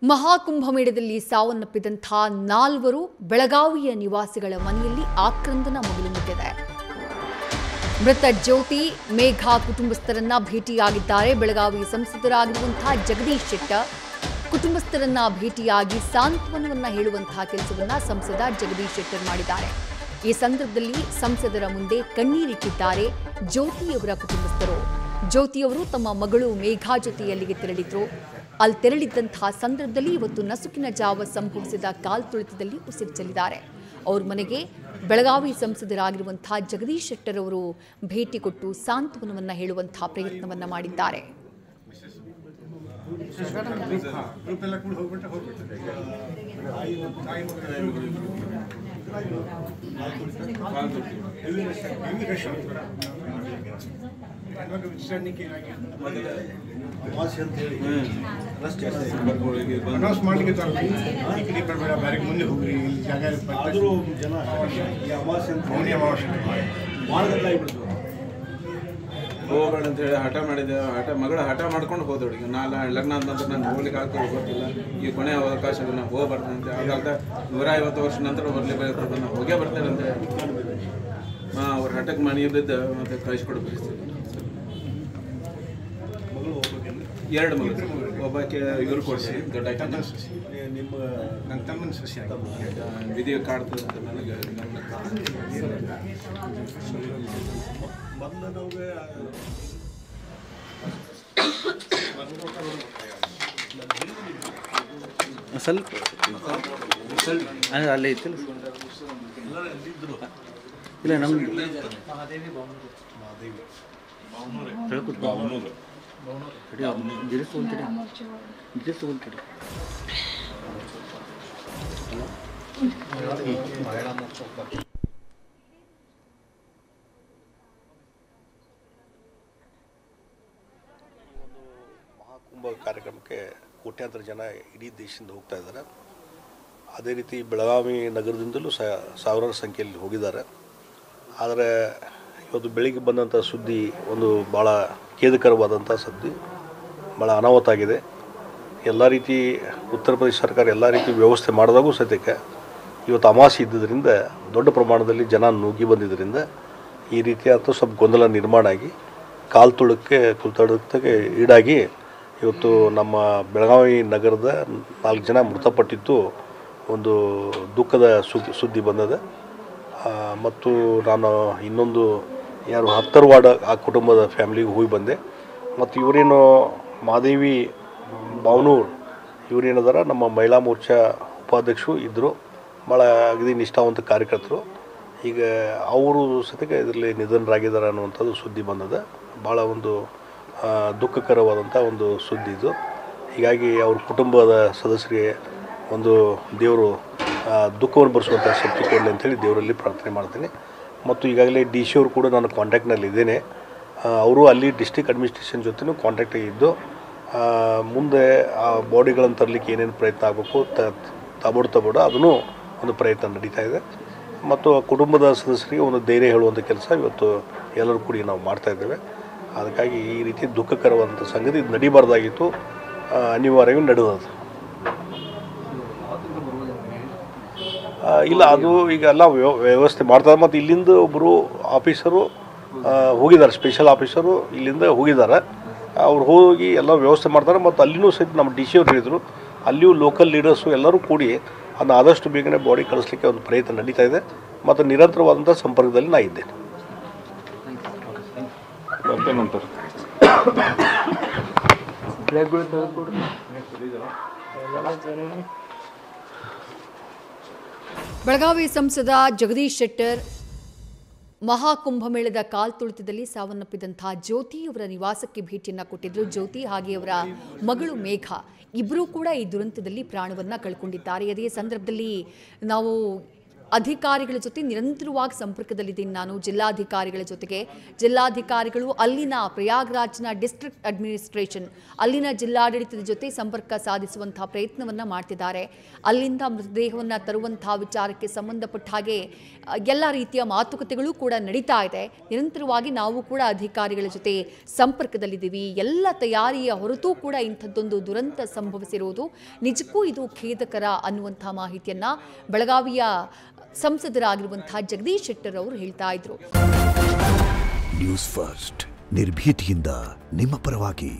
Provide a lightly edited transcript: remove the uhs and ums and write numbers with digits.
ಮಹಾಕುಂಭಮೇಳದಲ್ಲಿ ಸಾವನ್ನಪ್ಪಿದಂಥ 4 ಬೆಳಗಾವಿಯ ನಿವಾಸಿಗಳ ಮನೆಯಲ್ಲಿ ಆಕ್ರಂದನ ಮುಗಿಲುಮುಟ್ಟಿದೆ. ಮೃತ ಜ್ಯೋತಿ ಮೇಘಾ ಕುಟುಂಬಸ್ಥರನ್ನ ಭೇಟಿಯಾಗಿದ್ದಾರೆ. ಬೆಳಗಾವಿ ಸಂಸದರಾಗಿರುವಂತಹ ಜಗದೀಶ್ ಶೆಟ್ಟರ್ ಕುಟುಂಬಸ್ಥರನ್ನ ಭೇಟಿಯಾಗಿ ಸಾಂತ್ವನವನ್ನ ಹೇಳುವಂತಹ ಕೆಲಸವನ್ನ ಸಂಸದ ಜಗದೀಶ್ ಶೆಟ್ಟರ್ ಮಾಡಿದ್ದಾರೆ. ಈ ಸಂದರ್ಭದಲ್ಲಿ ಸಂಸದರ ಮುಂದೆ ಕಣ್ಣೀರಿಟ್ಟಿದ್ದಾರೆ ಜ್ಯೋತಿಯವರ ಕುಟುಂಬಸ್ಥರು. ಜ್ಯೋತಿಯವರು ತಮ್ಮ ಮಗಳು ಮೇಘಾ ಜೊತೆ ಅಲ್ಲಿಗೆ ತೆರಳಿದ್ರು. ಅಲ್ಲಿ ತೆರಳಿದ್ದಂತಹ ಸಂದರ್ಭದಲ್ಲಿ ಇವತ್ತು ನಸುಕಿನ ಜಾವ ಸಂಭವಿಸಿದ ಕಾಲ್ತುಳಿತದಲ್ಲಿ ಉಸಿರು ಚೆಲ್ಲಿದ್ದಾರೆ. ಅವ್ರ ಮನೆಗೆ ಬೆಳಗಾವಿ ಸಂಸದರಾಗಿರುವಂತಹ ಜಗದೀಶ್ ಶೆಟ್ಟರ್ ಅವರು ಭೇಟಿ ಕೊಟ್ಟು ಸಾಂತ್ವನವನ್ನ ಹೇಳುವಂತಹ ಪ್ರಯತ್ನವನ್ನ ಮಾಡಿದ್ದಾರೆ. ಅನೌನ್ಸ್ ಮಾಡಲಿಕ್ಕೆ ಮುಂದೆ ಹೋಗ್ರಿ ಇಲ್ಲಿ ಜಾಗ ಆದರೂ ಜನ ಹೋಗಬೇಡ ಅಂತ ಹೇಳಿ ಹಠ ಮಾಡಿದೆ. ಮಗಳ ಹಠ ಮಾಡ್ಕೊಂಡು ಹೋದವಳಿಗೆ ಲಗ್ನ ಆದ ನಂತರ ನಾನು ಹೋಗ್ಲಿಕ್ಕೆ ಆಗ್ತದೆ ಗೊತ್ತಿಲ್ಲ, ಈ ಕೊನೆ ಅವಕಾಶ ನಾವು ಹೋಗ್ಬಾರ್ದು ಅಂತ ಅದಾದ 150 ವರ್ಷ ನಂತರ ಬರಲೇಬೇಕು, ನಾವು ಹೋಗೇ ಬರ್ತೇನೆ ಅಂತ ಅವ್ರ ಹಠಕ್ಕೆ ಮನೆ ಬಿದ್ದು ಮತ್ತೆ ಕಳಿಸ್ಕೊಡ್ಬೇಕು. 2 ಮಗಳು, ಒಬ್ಬಾಕೆ ಇವ್ರು ಕೊಡಿಸಿ ದೊಡ್ಡ ನಿಮ್ಮ ನನ್ನ ತಮ್ಮನ ಸಸಿ ವಿಧಿ ಕಾಡ್ತದೆ ಅಂತ ನನಗೆ ಸ್ವಲ್ಪ ಅಲ್ಲೇ ಇತ್ತಿಲ್ಲ ಇಲ್ಲ ನಮ್ಮ ಮಹಾಕುಂಭ ಕಾರ್ಯಕ್ರಮಕ್ಕೆ ಕೋಟ್ಯಾಂತರ ಜನ ಇಡೀ ದೇಶದಿಂದ ಹೋಗ್ತಾ ಇದ್ದಾರೆ. ಅದೇ ರೀತಿ ಬೆಳಗಾವಿ ನಗರದಿಂದಲೂ ಸಾವಿರಾರು ಸಂಖ್ಯೆಯಲ್ಲಿ ಹೋಗಿದ್ದಾರೆ. ಆದರೆ ಇವತ್ತು ಬೆಳಿಗ್ಗೆ ಬಂದಂಥ ಸುದ್ದಿ ಒಂದು ಭಾಳ ಖೇದಕರವಾದಂಥ ಸುದ್ದಿ, ಭಾಳ ಅನಾಹುತ ಆಗಿದೆ. ಎಲ್ಲ ರೀತಿ ಉತ್ತರ ಪ್ರದೇಶ ಸರ್ಕಾರ ಎಲ್ಲ ರೀತಿ ವ್ಯವಸ್ಥೆ ಮಾಡಿದಾಗೂ ಸದ್ಯಕ್ಕೆ ಇವತ್ತು ಅಮಾವಾಸ್ಯೆ ಇದ್ದಿದ್ದರಿಂದ ದೊಡ್ಡ ಪ್ರಮಾಣದಲ್ಲಿ ಜನ ನುಗ್ಗಿ ಬಂದಿದ್ದರಿಂದ ಈ ರೀತಿಯಾದ ಸ್ವಲ್ಪ ಗೊಂದಲ ನಿರ್ಮಾಣ ಆಗಿ ಕುಲ್ತಡಕ್ಕೆ ಈಡಾಗಿ ಇವತ್ತು ನಮ್ಮ ಬೆಳಗಾವಿ ನಗರದ 4 ಜನ ಮೃತಪಟ್ಟಿದ್ದು ಒಂದು ದುಃಖದ ಸುದ್ದಿ ಬಂದಿದೆ. ಮತ್ತು ನಾನು ಇನ್ನೊಂದು ಯಾರು 10 ವಾರ್ಡ್ ಆ ಕುಟುಂಬದ ಫ್ಯಾಮಿಲಿಗೆ ಹೋಗಿ ಬಂದೆ. ಮತ್ತು ಇವರೇನು ಮಾದೇವಿ ಬಾವನೂರು ಇವರೇನದಾರ ನಮ್ಮ ಮಹಿಳಾ ಮೋರ್ಚಾ ಉಪಾಧ್ಯಕ್ಷರು ಇದ್ದರು, ಭಾಳ ಅಗದಿ ನಿಷ್ಠಾವಂತ ಕಾರ್ಯಕರ್ತರು. ಈಗ ಅವರು ಸದ್ಯಕ್ಕೆ ಇದರಲ್ಲಿ ನಿಧನರಾಗಿದ್ದಾರೆ ಅನ್ನುವಂಥದ್ದು ಸುದ್ದಿ ಬಂದಿದೆ. ಭಾಳ ಒಂದು ದುಃಖಕರವಾದಂಥ ಒಂದು ಸುದ್ದಿ ಇದು. ಹೀಗಾಗಿ ಅವ್ರ ಕುಟುಂಬದ ಸದಸ್ಯರಿಗೆ ಒಂದು ದೇವರು ದುಃಖವನ್ನು ಭರಿಸುವಂಥ ಶಕ್ತಿ ಕೊಡಲಿ ಅಂತೇಳಿ ದೇವರಲ್ಲಿ ಪ್ರಾರ್ಥನೆ ಮಾಡ್ತೀನಿ. ಮತ್ತು ಈಗಾಗಲೇ ಡಿ ಸಿ ಅವರು ಕೂಡ ನಾನು ಕಾಂಟ್ಯಾಕ್ಟ್ನಲ್ಲಿ ಇದ್ದೇನೆ. ಅವರು ಅಲ್ಲಿ ಡಿಸ್ಟ್ರಿಕ್ಟ್ ಅಡ್ಮಿನಿಸ್ಟ್ರೇಷನ್ ಜೊತೆನೂ ಕಾಂಟ್ಯಾಕ್ಟ್ ಇದ್ದು ಮುಂದೆ ಆ ಬಾಡಿಗಳನ್ನು ತರಲಿಕ್ಕೆ ಏನೇನು ಪ್ರಯತ್ನ ಆಗಬೇಕು ತಬೋಡು ಅದನ್ನು ಒಂದು ಪ್ರಯತ್ನ ನಡೀತಾ ಇದೆ. ಮತ್ತು ಕುಟುಂಬದ ಸದಸ್ಯರಿಗೆ ಒಂದು ಧೈರ್ಯ ಹೇಳುವಂಥ ಕೆಲಸ ಇವತ್ತು ಎಲ್ಲರೂ ಕೂಡಿ ನಾವು ಮಾಡ್ತಾಯಿದ್ದೇವೆ. ಅದಕ್ಕಾಗಿ ಈ ರೀತಿ ದುಃಖಕರವಾದಂಥ ಸಂಗತಿ ಇದು ನಡೀಬಾರ್ದಾಗಿತ್ತು, ಅನಿವಾರ್ಯವಾಗಿ ನಡೆದದು. ಇಲ್ಲ, ಅದು ಈಗ ಎಲ್ಲ ವ್ಯವಸ್ಥೆ ಮಾಡ್ತಾರೆ. ಮತ್ತು ಇಲ್ಲಿಂದ ಒಬ್ಬರು ಆಫೀಸರು ಹೋಗಿದ್ದಾರೆ, ಸ್ಪೆಷಲ್ ಆಫೀಸರು ಇಲ್ಲಿಂದ ಹೋಗಿದ್ದಾರೆ. ಅವ್ರು ಹೋಗಿ ಎಲ್ಲ ವ್ಯವಸ್ಥೆ ಮಾಡ್ತಾರೆ. ಮತ್ತು ಅಲ್ಲಿನೂ ಸಹಿತ ನಮ್ಮ ಡಿ ಸಿ ಅವ್ರು ಹೇಳಿದರು, ಅಲ್ಲಿಯೂ ಲೋಕಲ್ ಲೀಡರ್ಸು ಎಲ್ಲರೂ ಕೂಡಿ ಅದನ್ನ ಆದಷ್ಟು ಬೇಗನೆ ಬಾಡಿ ಕಳಿಸ್ಲಿಕ್ಕೆ ಒಂದು ಪ್ರಯತ್ನ ನಡೀತಾ ಇದೆ. ಮತ್ತು ನಿರಂತರವಾದಂಥ ಸಂಪರ್ಕದಲ್ಲಿ ನಾ ಇದ್ದೇನೆ. ಬೆಳಗಾವಿ ಸಂಸದ ಜಗದೀಶ್ ಶೆಟ್ಟರ್ ಮಹಾಕುಂಭಮೇಳದ ಕಾಲ್ತುಳಿತದಲ್ಲಿ ಸಾವನ್ನಪ್ಪಿದಂತಹ ಜ್ಯೋತಿಯವರ ನಿವಾಸಕ್ಕೆ ಭೇಟಿಯನ್ನ ಕೊಟ್ಟಿದ್ರು. ಜ್ಯೋತಿ ಹಾಗೆ ಅವರ ಮಗಳು ಮೇಘಾ ಇಬ್ಬರೂ ಕೂಡ ಈ ದುರಂತದಲ್ಲಿ ಪ್ರಾಣವನ್ನ ಕಳ್ಕೊಂಡಿದ್ದಾರೆ. ಅದೇ ಸಂದರ್ಭದಲ್ಲಿ ನಾವು ಅಧಿಕಾರಿಗಳ ಜೊತೆ ನಿರಂತರವಾಗಿ ಸಂಪರ್ಕದಲ್ಲಿದ್ದೀನಿ ನಾನು, ಜಿಲ್ಲಾಧಿಕಾರಿಗಳ ಜೊತೆಗೆ. ಜಿಲ್ಲಾಧಿಕಾರಿಗಳು ಅಲ್ಲಿನ ಪ್ರಯಾಗ್ರಾಜ್ನ ಡಿಸ್ಟ್ರಿಕ್ಟ್ ಅಡ್ಮಿನಿಸ್ಟ್ರೇಷನ್, ಅಲ್ಲಿನ ಜಿಲ್ಲಾಡಳಿತದ ಜೊತೆ ಸಂಪರ್ಕ ಸಾಧಿಸುವಂತಹ ಪ್ರಯತ್ನವನ್ನು ಮಾಡ್ತಿದ್ದಾರೆ. ಅಲ್ಲಿಂದ ಮೃತದೇಹವನ್ನು ತರುವಂತಹ ವಿಚಾರಕ್ಕೆ ಸಂಬಂಧಪಟ್ಟ ಹಾಗೆ ಎಲ್ಲ ರೀತಿಯ ಮಾತುಕತೆಗಳು ಕೂಡ ನಡೀತಾ ಇದೆ. ನಿರಂತರವಾಗಿ ನಾವು ಕೂಡ ಅಧಿಕಾರಿಗಳ ಜೊತೆ ಸಂಪರ್ಕದಲ್ಲಿದ್ದೀವಿ. ಎಲ್ಲ ತಯಾರಿಯ ಹೊರತೂ ಕೂಡ ಇಂಥದ್ದೊಂದು ದುರಂತ ಸಂಭವಿಸಿರುವುದು ನಿಜಕ್ಕೂ ಇದು ಖೇದಕರ ಅನ್ನುವಂತಹ ಮಾಹಿತಿಯನ್ನ ಬೆಳಗಾವಿಯ ಸಂಸದರಾಗಿರುವಂತಹ ಜಗದೀಶ್ ಶೆಟ್ಟರ್ ಅವರು ಹೇಳ್ತಾ ಇದ್ರು. ನ್ಯೂಸ್ ಫಸ್ಟ್ ನಿರ್ಭೀತಿಯಿಂದ ನಿಮ್ಮ ಪರವಾಗಿ.